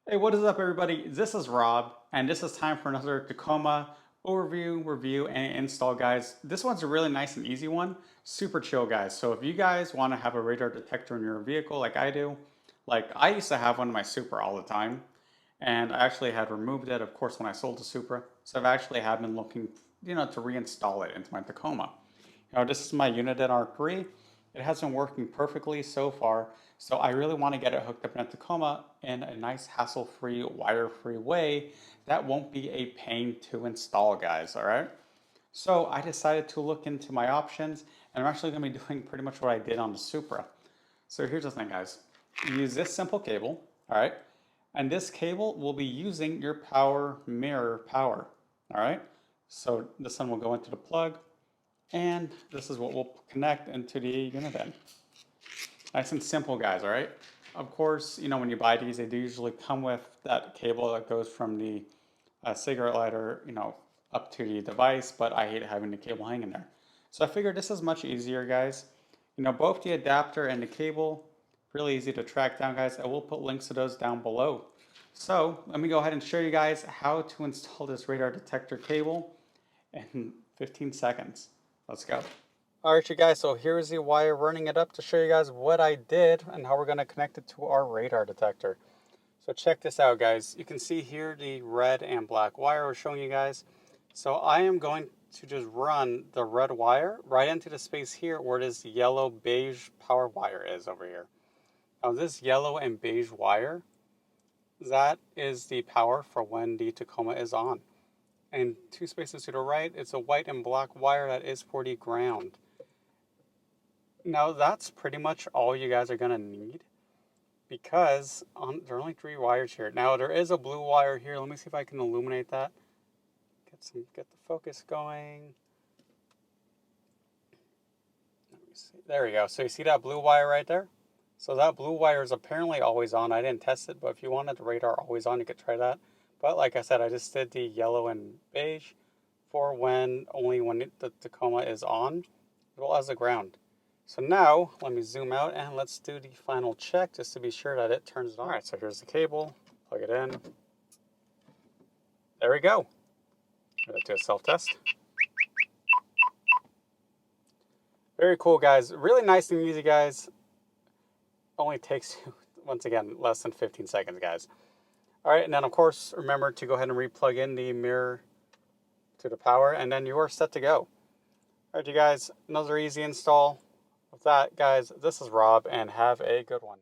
Hey, what is up, everybody? This is Rob, and this is time for another Tacoma overview, review, and install, guys. This one's a really nice and easy one. Super chill, guys. So if you guys want to have a radar detector in your vehicle like I do, like I used to have one in my Supra all the time, and I actually had removed it, of course, when I sold the Supra. So I've actually have been looking, to reinstall it into my Tacoma. This is my Uniden R3. It has been working perfectly so far, so I really want to get it hooked up in a Tacoma in a nice hassle-free, wire-free way that won't be a pain to install, guys, all right? So I decided to look into my options, and I'm actually going to be doing pretty much what I did on the Supra. So here's the thing, guys. You use this simple cable, all right? And this cable will be using your power mirror power, all right? So this one will go into the plug, and this is what will connect into the unit end. Nice and simple, guys, all right? Of course, when you buy these, they do usually come with that cable that goes from the cigarette lighter, up to the device, but I hate having the cable hanging there. So I figured this is much easier, guys. Both the adapter and the cable, really easy to track down, guys. I will put links to those down below. So let me go ahead and show you guys how to install this radar detector cable in 15 seconds. Let's go. All right, you guys, so here's the wire running it up to show you guys what I did and how we're going to connect it to our radar detector. So check this out, guys. You can see here the red and black wire we're showing you guys. So I am going to just run the red wire right into the space here where this yellow beige power wire is over here. Now this yellow and beige wire, that is the power for when the Tacoma is on. And two spaces to the right, it's a white and black wire that is for the ground. Now that's pretty much all you guys are gonna need because there are only three wires here. Now there is a blue wire here. Let me see if I can illuminate that. Get the focus going. Let me see. There we go. So you see that blue wire right there? So that blue wire is apparently always on. I didn't test it, but if you wanted the radar always on, you could try that. But like I said, I just did the yellow and beige for only when the Tacoma is on, as well as the ground. So now, let me zoom out and let's do the final check just to be sure that it turns it on. All right, so here's the cable, plug it in. There we go. Let's do a self-test. Very cool, guys. Really nice and easy, guys. Only takes you, once again, less than 15 seconds, guys. All right, and then of course, remember to go ahead and re-plug in the mirror to the power, and then you are set to go. All right, you guys, another easy install. With that, guys, this is Rob, and have a good one.